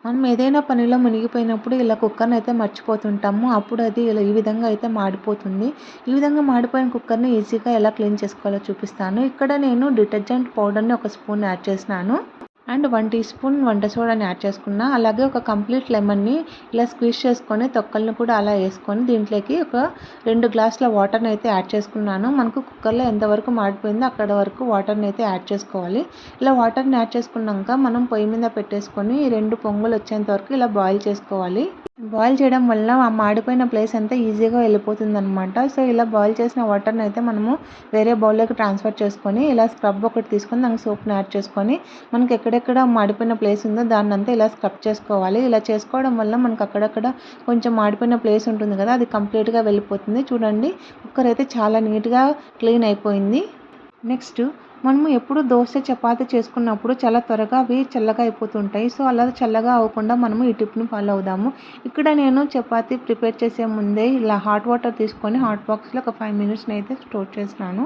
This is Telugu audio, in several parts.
మనం ఏదైనా పనిలో మునిగిపోయినప్పుడు ఇలా కుక్కర్‌ని అయితే మర్చిపోతుంటాము. అప్పుడు అది ఇలా ఈ విధంగా అయితే మాడిపోతుంది. ఈ విధంగా మాడిపోయిన కుక్కర్‌ని ఈజీగా ఎలా క్లీన్ చేసుకోవాలో చూపిస్తాను. ఇక్కడ నేను డిటర్జెంట్ పౌడర్‌ని ఒక స్పూన్ యాడ్ చేసినాను. అండ్ 1 టీ స్పూన్ వంట సోడాని యాడ్ చేసుకున్నా. అలాగే ఒక కంప్లీట్ లెమన్‌ని ఇలా స్క్వీజ్ చేసుకొని తొక్కలను కూడా అలా ఏసుకొని దీంట్లోకి ఒక 2 గ్లాసుల వాటర్‌ని అయితే యాడ్ చేసుకున్నాను. మనకు కుక్కర్‌లో ఎంతవరకు మాడిపోయిందో అక్కడ వరకు వాటర్‌ని అయితే యాడ్ చేసుకోవాలి. ఇలా వాటర్‌ని యాడ్ చేసుకున్నాక మనం పొయ్యి మీద పెట్టేసుకొని 2 పొంగులు వచ్చేంత వరకు ఇలా బాయిల్ చేసుకోవాలి. బాయిల్ చేయడం వల్ల ఆ మాడిపోయిన ప్లేస్ అంతా ఈజీగా వెళ్ళిపోతుందనమాట. సో, ఇలా బాయిల్ చేసిన వాటర్‌ని అయితే మనము వేరే బౌల్‌లోకి ట్రాన్స్‌ఫర్ చేసుకొని ఇలా స్క్రబ్ ఒకటి తీసుకొని దానికి సోప్‌ని యాడ్ చేసుకొని మనకి ఎక్కడెక్కడ మాడిపోయిన ప్లేస్ ఉందో దాన్నంతా ఇలా స్క్రబ్ చేసుకోవాలి. ఇలా చేసుకోవడం వల్ల మనకు అక్కడక్కడ కొంచెం మాడిపోయిన ప్లేస్ ఉంటుంది కదా, అది కంప్లీట్‌గా వెళ్ళిపోతుంది. చూడండి, కుక్కర్ అయితే చాలా నీట్‌గా క్లీన్ అయిపోయింది. నెక్స్ట్ మనము ఎప్పుడు దోస, చపాతీ చేసుకున్నప్పుడు చాలా త్వరగా అవి చల్లగా అయిపోతుంటాయి. సో, అలా చల్లగా అవ్వకుండా మనము ఈ టిప్‌ని ఫాలో అవుదాము. ఇక్కడ నేను చపాతీ ప్రిపేర్ చేసే ముందే ఇలా హాట్ వాటర్ తీసుకొని హాట్ బాక్స్‌లో ఒక 5 మినిట్స్‌ని అయితే స్టోర్ చేసినాను.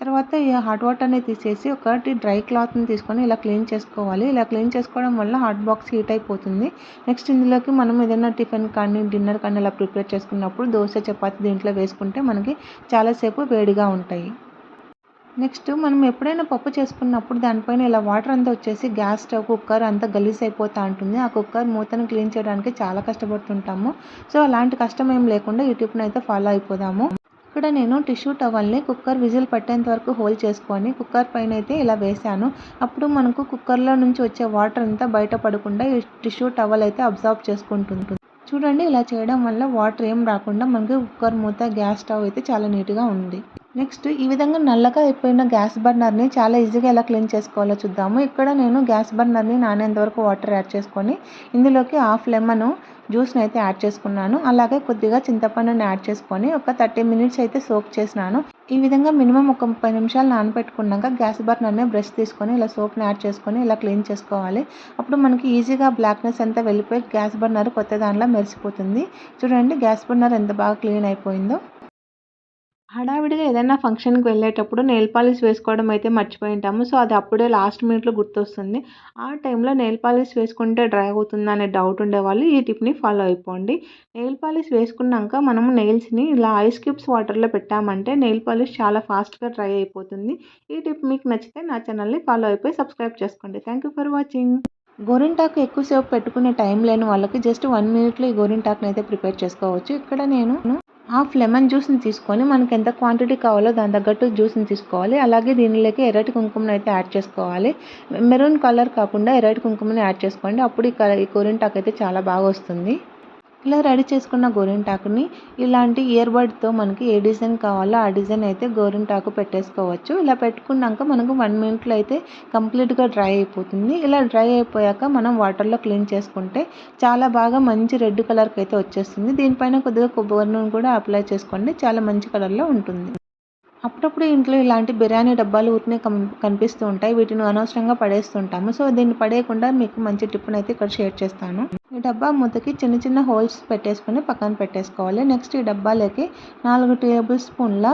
తర్వాత ఈ హాట్ వాటర్‌ని తీసేసి ఒకటి డ్రై క్లాత్‌ని తీసుకొని ఇలా క్లీన్ చేసుకోవాలి. ఇలా క్లీన్ చేసుకోవడం వల్ల హాట్ బాక్స్ హీట్ అయిపోతుంది. నెక్స్ట్ ఇందులోకి మనం ఏదైనా టిఫిన్ కానీ, డిన్నర్ కానీ ఇలా ప్రిపేర్ చేసుకున్నప్పుడు దోస, చపాతీ దీంట్లో వేసుకుంటే మనకి చాలా సేపు వేడిగా ఉంటాయి. నెక్స్ట్ మనం ఎప్పుడైనా పప్పు చేసుకున్నప్పుడు దానిపైన ఇలా వాటర్ అంతా వచ్చేసి గ్యాస్ స్టవ్, కుక్కర్ అంతా గలీజ్ అయిపోతూ ఉంటుంది. ఆ కుక్కర్ మూతను క్లీన్ చేయడానికి చాలా కష్టపడుతుంటాము. సో, అలాంటి కష్టం ఏం లేకుండా ఈ టిప్‌ని అయితే ఫాలో అయిపోదాము. ఇక్కడ నేను టిష్యూ టవల్‌ని కుక్కర్ విజిల్ పట్టేంత వరకు హోల్డ్ చేసుకొని కుక్కర్ పైన అయితే ఇలా వేశాను. అప్పుడు మనకు కుక్కర్‌లో నుంచి వచ్చే వాటర్ అంతా బయట పడకుండా ఈ టిష్యూ టవల్ అయితే అబ్జార్బ్ చేసుకుంటుంది. చూడండి, ఇలా చేయడం వల్ల వాటర్ ఏం రాకుండా మనకి కుక్కర్ మూత, గ్యాస్ స్టవ్ అయితే చాలా నీట్‌గా ఉంది. నెక్స్ట్ ఈ విధంగా నల్లగా అయిపోయిన గ్యాస్ బర్నర్‌ని చాలా ఈజీగా ఎలా క్లీన్ చేసుకోవాలో చూద్దాము. ఇక్కడ నేను గ్యాస్ బర్నర్‌ని నానేంత వరకు వాటర్ యాడ్ చేసుకొని ఇందులోకి హాఫ్ లెమన్ జ్యూస్‌ని అయితే యాడ్ చేసుకున్నాను. అలాగే కొద్దిగా చింతపండుని యాడ్ చేసుకొని ఒక 30 మినిట్స్ అయితే సోక్ చేసినాను. ఈ విధంగా మినిమమ్ ఒక 30 నిమిషాలు నానబెట్టుకున్నాక గ్యాస్ బర్నర్‌ని బ్రష్ తీసుకొని ఇలా సోప్‌ని యాడ్ చేసుకొని ఇలా క్లీన్ చేసుకోవాలి. అప్పుడు మనకి ఈజీగా బ్లాక్‌నెస్ అంతా వెళ్ళిపోయి గ్యాస్ బర్నర్ కొత్త దానిలా మెరిసిపోతుంది. చూడండి, గ్యాస్ బర్నర్ ఎంత బాగా క్లీన్ అయిపోయిందో. హడావిడిగా ఏదైనా ఫంక్షన్‌కి వెళ్ళేటప్పుడు నెయిల్ పాలిష్ వేసుకోవడం అయితే మర్చిపోయుంటాము. సో, అది అప్పుడే లాస్ట్ మినిట్‌లో గుర్తొస్తుంది. ఆ టైంలో నెయిల్ పాలిష్ వేసుకుంటే డ్రై అవుతుందా అనే డౌట్ ఉండేవాళ్ళు ఈ టిప్‌ని ఫాలో అయిపోండి. నెయిల్ పాలిష్ వేసుకున్నాక మనము నెయిల్స్‌ని ఇలా ఐస్ క్యూబ్స్ వాటర్‌లో పెట్టామంటే నెయిల్ పాలిష్ చాలా ఫాస్ట్‌గా డ్రై అయిపోతుంది. ఈ టిప్ మీకు నచ్చితే నా ఛానల్‌ని ఫాలో అయిపోయి సబ్స్క్రైబ్ చేసుకోండి. Thank you for watching. గోరింటాకు ఎక్కువసేపు పెట్టుకునే టైం లేని వాళ్ళకి జస్ట్ 1 మినిట్‌లో ఈ గోరింటాకుని అయితే ప్రిపేర్ చేసుకోవచ్చు. ఇక్కడ నేను హాఫ్ లెమన్ జ్యూస్‌ని తీసుకొని మనకి ఎంత క్వాంటిటీ కావాలో దాని తగ్గట్టు జ్యూస్‌ని తీసుకోవాలి. అలాగే దీనిలోకి ఎర్రటి కుంకుమని అయితే యాడ్ చేసుకోవాలి. మెరూన్ కలర్ కాకుండా ఎర్రటి కుంకుమని యాడ్ చేసుకోండి. అప్పుడు ఈ గోరింటాకు అయితే చాలా బాగా వస్తుంది. ఇలా రెడీ చేసుకున్న గోరింటాకుని ఇలాంటి ఇయర్ బడ్‌తో మనకి ఏ డిజైన్ కావాలో ఆ డిజైన్ అయితే గోరింటాకు పెట్టేసుకోవచ్చు. ఇలా పెట్టుకున్నాక మనకు 1 మినిట్‌లో అయితే కంప్లీట్‌గా డ్రై అయిపోతుంది. ఇలా డ్రై అయిపోయాక మనం వాటర్‌లో క్లీన్ చేసుకుంటే చాలా బాగా మంచి రెడ్ కలర్‌కి అయితే వచ్చేస్తుంది. దీనిపైన కొద్దిగా కొబ్బరి నూనె కూడా అప్లై చేసుకోండి. చాలా మంచి కలర్‌లో ఉంటుంది. అప్పుడప్పుడు ఇంట్లో ఇలాంటి బిర్యానీ డబ్బాలు ఊరికనే కనిపిస్తూ ఉంటాయి. వీటిని అనవసరంగా పడేస్తుంటాము. సో, దీన్ని పడేయకుండా మీకు మంచి టిప్‌నైతే ఇక్కడ షేర్ చేస్తాను. ఈ డబ్బా మూతకి చిన్న చిన్న హోల్స్ పెట్టేసుకొని పక్కన పెట్టేసుకోవాలి. నెక్స్ట్ ఈ డబ్బాలోకి 4 టేబుల్ స్పూన్ల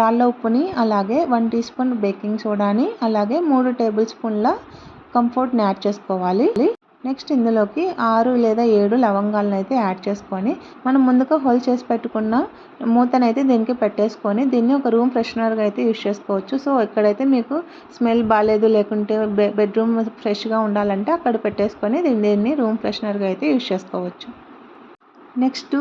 రాళ్ళ ఉప్పుని, అలాగే 1 టీ స్పూన్ బేకింగ్ సోడాని, అలాగే 3 టేబుల్ స్పూన్ల కంఫర్ట్‌ని యాడ్ చేసుకోవాలి. నెక్స్ట్ ఇందులోకి 6 లేదా 7 లవంగాలను అయితే యాడ్ చేసుకొని మనం ముందుగా హోల్ చేసి పెట్టుకున్న మూతనైతే దీనికి పెట్టేసుకొని దీన్ని ఒక రూమ్ ఫ్రెషనర్‌గా అయితే యూజ్ చేసుకోవచ్చు. సో, ఎక్కడైతే మీకు స్మెల్ బాలేదు లేకుంటే బెడ్‌రూమ్ ఫ్రెష్‌గా ఉండాలంటే అక్కడ పెట్టేసుకొని దీన్ని రూమ్ ఫ్రెషనర్‌గా అయితే యూజ్ చేసుకోవచ్చు. నెక్స్ట్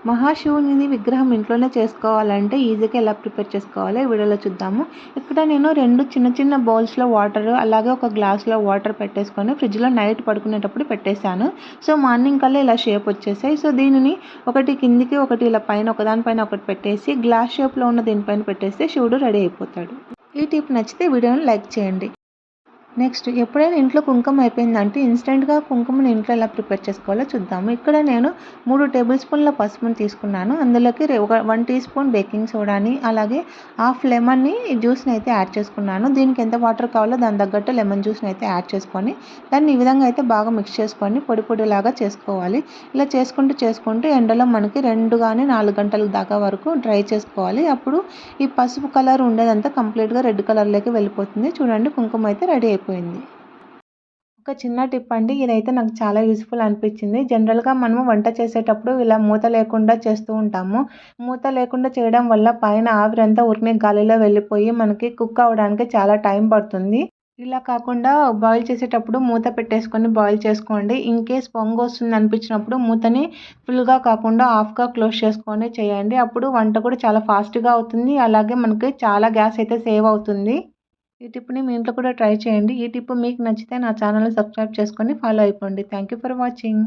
మహాశివుని విగ్రహం ఇంట్లోనే చేసుకోవాలంటే ఈజీగా ఎలా ప్రిపేర్ చేసుకోవాలో ఈ వీడియోలో చూద్దాము. ఇక్కడ నేను 2 చిన్న చిన్న బౌల్స్‌లో వాటర్, అలాగే ఒక గ్లాస్‌లో వాటర్ పెట్టేసుకొని ఫ్రిడ్జ్‌లో నైట్ పడుకునేటప్పుడు పెట్టేశాను. సో, మార్నింగ్ కల్లా ఇలా షేప్ వచ్చేసాయి. సో, దీనిని ఒకటి కిందికి, ఒకటి ఇలా పైన ఒకదానిపైన ఒకటి పెట్టేసి గ్లాస్ షేప్‌లో ఉన్న దీనిపైన పెట్టేస్తే శివుడు రెడీ అయిపోతాడు. ఈ టిప్ నచ్చితే వీడియోని లైక్ చేయండి. నెక్స్ట్ ఎప్పుడైనా ఇంట్లో కుంకుమ అయిపోయిందంటే ఇన్స్టెంట్‌గా కుంకుమని ఇంట్లో ఎలా ప్రిపేర్ చేసుకోవాలో చూద్దాము. ఇక్కడ నేను 3 టేబుల్ స్పూన్ల పసుపుని తీసుకున్నాను. అందులోకి 1 టీ స్పూన్ బేకింగ్ సోడాని, అలాగే హాఫ్ లెమన్‌ని జ్యూస్‌ని అయితే యాడ్ చేసుకున్నాను. దీనికి ఎంత వాటర్ కావాలో దాని తగ్గట్టు లెమన్ జ్యూస్‌ని అయితే యాడ్ చేసుకొని దాన్ని ఈ విధంగా అయితే బాగా మిక్స్ చేసుకొని పొడి పొడిలాగా చేసుకోవాలి. ఇలా చేసుకుంటూ ఎండలో మనకి 2 గాని 4 గంటల దాకా వరకు డ్రై చేసుకోవాలి. అప్పుడు ఈ పసుపు కలర్ ఉండేదంతా కంప్లీట్‌గా రెడ్ కలర్‌లోకి వెళ్ళిపోతుంది. చూడండి, కుంకుమ అయితే రెడీ అయిపోయింది. ఒక చిన్న టిప్ అండి. ఇదైతే నాకు చాలా యూజ్‌ఫుల్ అనిపించింది. జనరల్‌గా మనము వంట చేసేటప్పుడు ఇలా మూత లేకుండా చేస్తూ ఉంటాము. మూత లేకుండా చేయడం వల్ల పైన ఆవిరంతా ఊరికనే గాలిలో వెళ్ళిపోయి మనకి కుక్ అవ్వడానికి చాలా టైం పడుతుంది. ఇలా కాకుండా బాయిల్ చేసేటప్పుడు మూత పెట్టేసుకొని బాయిల్ చేసుకోండి. ఇన్‌కేస్ పొంగొస్తుంది అనిపించినప్పుడు మూతని ఫుల్‌గా కాకుండా హాఫ్‌గా క్లోజ్ చేసుకొని చేయండి. అప్పుడు వంట కూడా చాలా ఫాస్ట్‌గా అవుతుంది. అలాగే మనకి చాలా గ్యాస్ అయితే సేవ్ అవుతుంది. ఈ టిప్‌ని మీ ఇంట్లో కూడా ట్రై చేయండి. ఈ టిప్ మీకు నచ్చితే నా ఛానెల్‌ని సబ్స్క్రైబ్ చేసుకొని ఫాలో అయిపోండి. Thank you for watching.